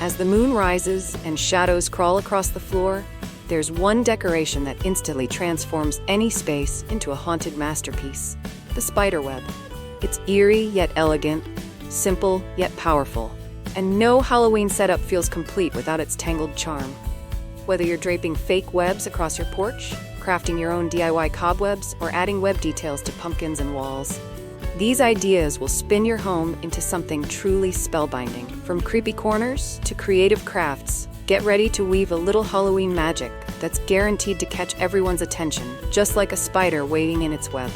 As the moon rises and shadows crawl across the floor, there's one decoration that instantly transforms any space into a haunted masterpiece: the spiderweb. It's eerie yet elegant, simple yet powerful, and no Halloween setup feels complete without its tangled charm. Whether you're draping fake webs across your porch, crafting your own DIY cobwebs, or adding web details to pumpkins and walls, these ideas will spin your home into something truly spellbinding. From creepy corners to creative crafts, get ready to weave a little Halloween magic that's guaranteed to catch everyone's attention, just like a spider waiting in its web.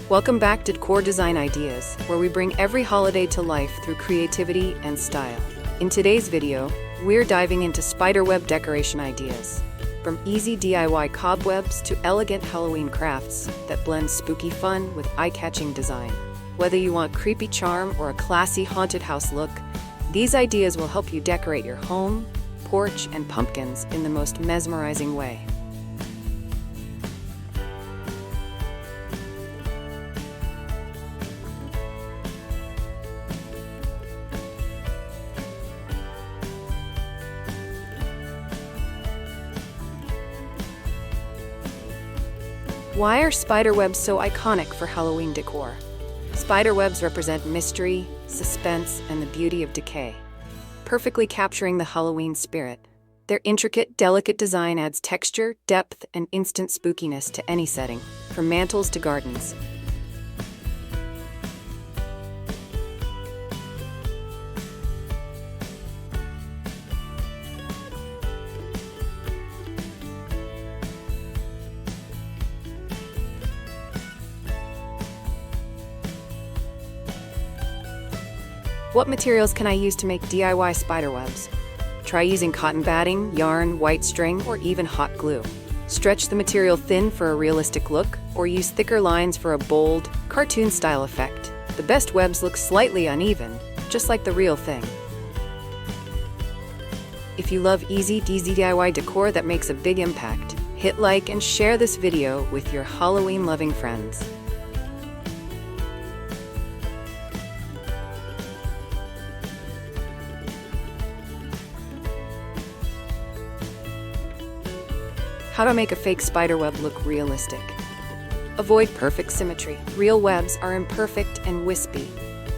Welcome back to Decor Design Ideas, where we bring every holiday to life through creativity and style. In today's video, we're diving into spiderweb decoration ideas. From easy DIY cobwebs to elegant Halloween crafts that blend spooky fun with eye-catching design. Whether you want creepy charm or a classy haunted house look, these ideas will help you decorate your home, porch, and pumpkins in the most mesmerizing way. Why are spiderwebs so iconic for Halloween decor? Spiderwebs represent mystery, suspense, and the beauty of decay, perfectly capturing the Halloween spirit. Their intricate, delicate design adds texture, depth, and instant spookiness to any setting, from mantles to gardens. What materials can I use to make DIY spiderwebs? Try using cotton batting, yarn, white string, or even hot glue. Stretch the material thin for a realistic look, or use thicker lines for a bold, cartoon-style effect. The best webs look slightly uneven, just like the real thing. If you love easy DIY decor that makes a big impact, hit like and share this video with your Halloween-loving friends. How to make a fake spiderweb look realistic. Avoid perfect symmetry. Real webs are imperfect and wispy.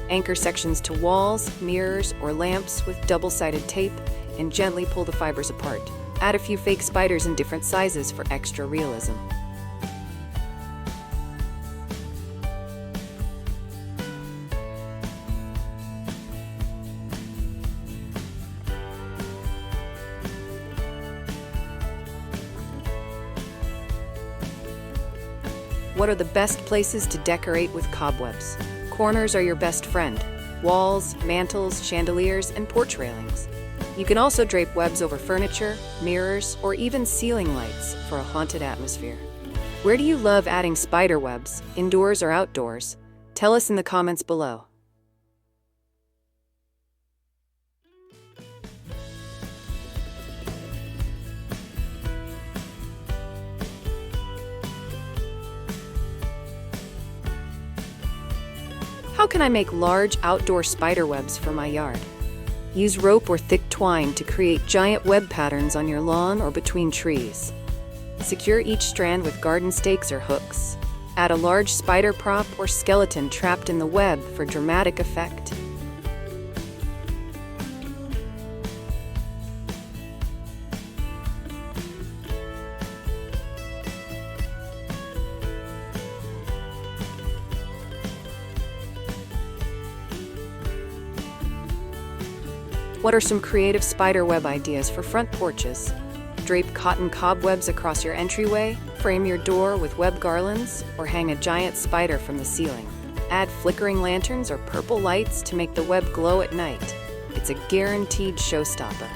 Anchor sections to walls, mirrors, or lamps with double-sided tape and gently pull the fibers apart. Add a few fake spiders in different sizes for extra realism. What are the best places to decorate with cobwebs? Corners are your best friend. Walls, mantles, chandeliers, and porch railings. You can also drape webs over furniture, mirrors, or even ceiling lights for a haunted atmosphere. Where do you love adding spider webs, indoors or outdoors? Tell us in the comments below. How can I make large outdoor spider webs for my yard? Use rope or thick twine to create giant web patterns on your lawn or between trees. Secure each strand with garden stakes or hooks. Add a large spider prop or skeleton trapped in the web for dramatic effect. What are some creative spiderweb ideas for front porches? Drape cotton cobwebs across your entryway, frame your door with web garlands, or hang a giant spider from the ceiling. Add flickering lanterns or purple lights to make the web glow at night. It's a guaranteed showstopper.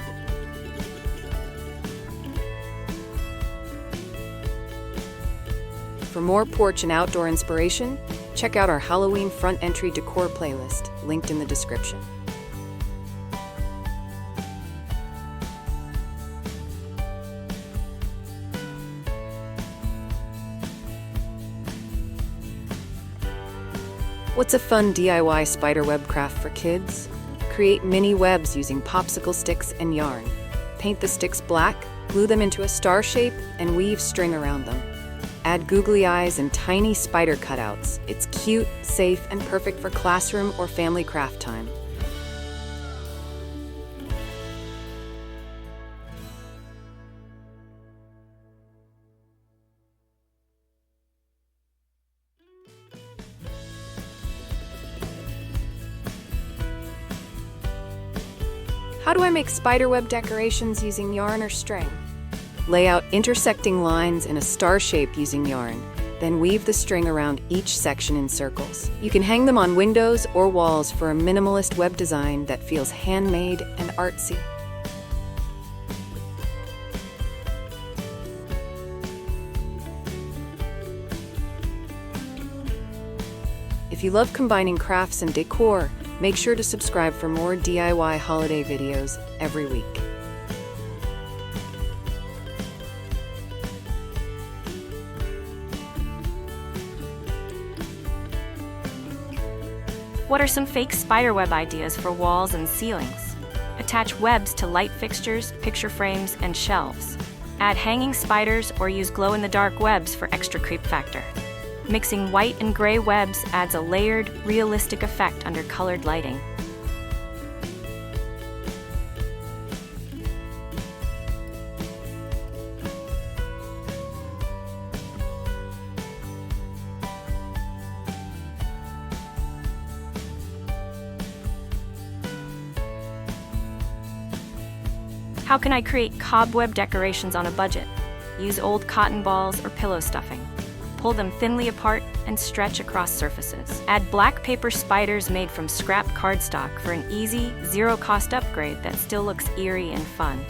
For more porch and outdoor inspiration, check out our Halloween front entry decor playlist, linked in the description. What's a fun DIY spiderweb craft for kids? Create mini webs using popsicle sticks and yarn. Paint the sticks black, glue them into a star shape, and weave string around them. Add googly eyes and tiny spider cutouts. It's cute, safe, and perfect for classroom or family craft time. How do I make spiderweb decorations using yarn or string? Lay out intersecting lines in a star shape using yarn, then weave the string around each section in circles. You can hang them on windows or walls for a minimalist web design that feels handmade and artsy. If you love combining crafts and decor, make sure to subscribe for more DIY holiday videos every week. What are some fake spiderweb ideas for walls and ceilings? Attach webs to light fixtures, picture frames, and shelves. Add hanging spiders or use glow-in-the-dark webs for extra creep factor. Mixing white and gray webs adds a layered, realistic effect under colored lighting. How can I create cobweb decorations on a budget? Use old cotton balls or pillow stuffing. Pull them thinly apart and stretch across surfaces. Add black paper spiders made from scrap cardstock for an easy, zero-cost upgrade that still looks eerie and fun.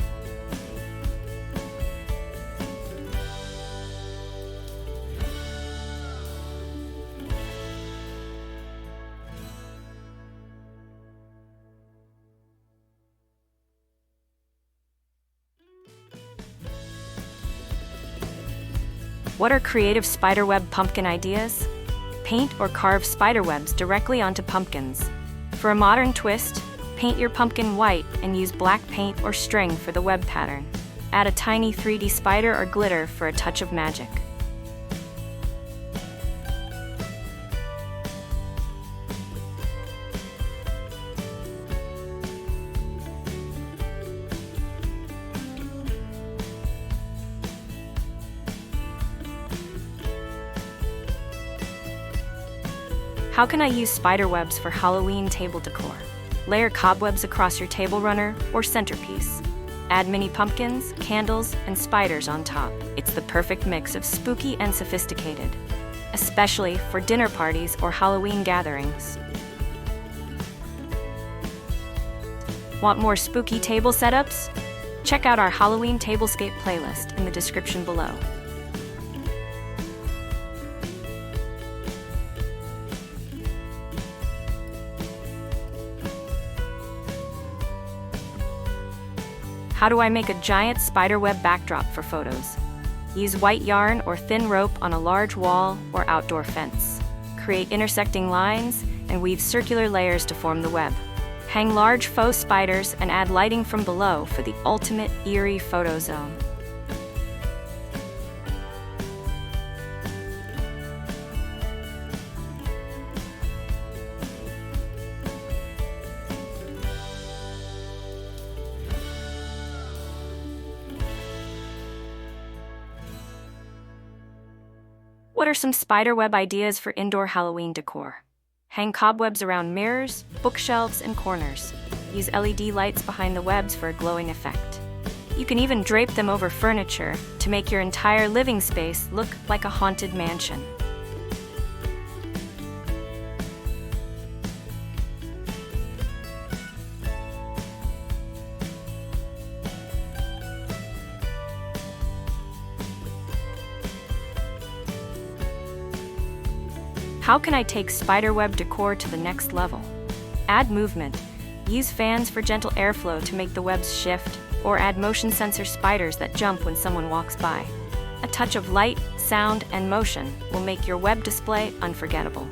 What are creative spiderweb pumpkin ideas? Paint or carve spiderwebs directly onto pumpkins. For a modern twist, paint your pumpkin white and use black paint or string for the web pattern. Add a tiny 3D spider or glitter for a touch of magic. How can I use spiderwebs for Halloween table decor? Layer cobwebs across your table runner or centerpiece. Add mini pumpkins, candles, and spiders on top. It's the perfect mix of spooky and sophisticated, especially for dinner parties or Halloween gatherings. Want more spooky table setups? Check out our Halloween tablescape playlist in the description below. How do I make a giant spiderweb backdrop for photos? Use white yarn or thin rope on a large wall or outdoor fence. Create intersecting lines and weave circular layers to form the web. Hang large faux spiders and add lighting from below for the ultimate eerie photo zone. What are some spiderweb ideas for indoor Halloween decor? Hang cobwebs around mirrors, bookshelves, and corners. Use LED lights behind the webs for a glowing effect. You can even drape them over furniture to make your entire living space look like a haunted mansion. How can I take spiderweb decor to the next level? Add movement. Use fans for gentle airflow to make the webs shift, or add motion sensor spiders that jump when someone walks by. A touch of light, sound, and motion will make your web display unforgettable.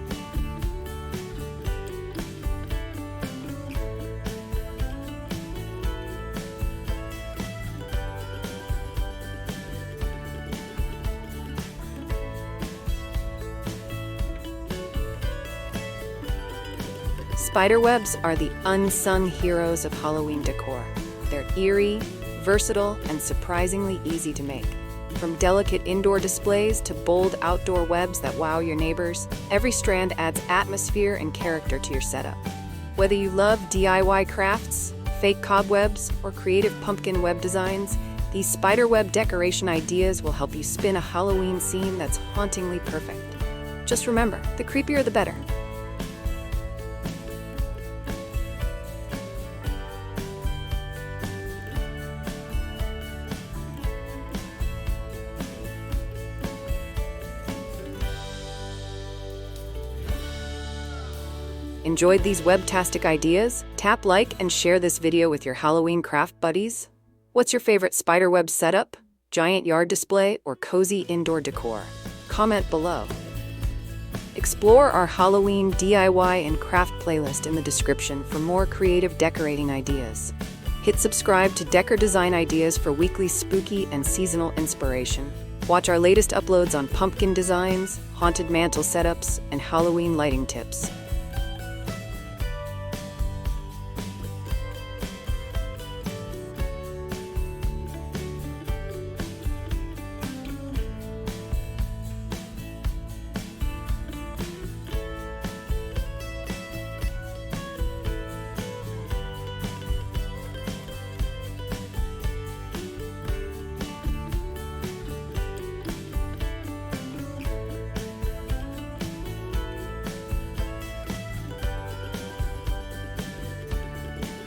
Spiderwebs are the unsung heroes of Halloween decor. They're eerie, versatile, and surprisingly easy to make. From delicate indoor displays to bold outdoor webs that wow your neighbors, every strand adds atmosphere and character to your setup. Whether you love DIY crafts, fake cobwebs, or creative pumpkin web designs, these spiderweb decoration ideas will help you spin a Halloween scene that's hauntingly perfect. Just remember, the creepier the better. Enjoyed these webtastic ideas? Tap like and share this video with your Halloween craft buddies. What's your favorite spiderweb setup? Giant yard display or cozy indoor decor? Comment below. Explore our Halloween DIY and craft playlist in the description for more creative decorating ideas. Hit subscribe to Decor Design Ideas for weekly spooky and seasonal inspiration. Watch our latest uploads on pumpkin designs, haunted mantle setups, and Halloween lighting tips.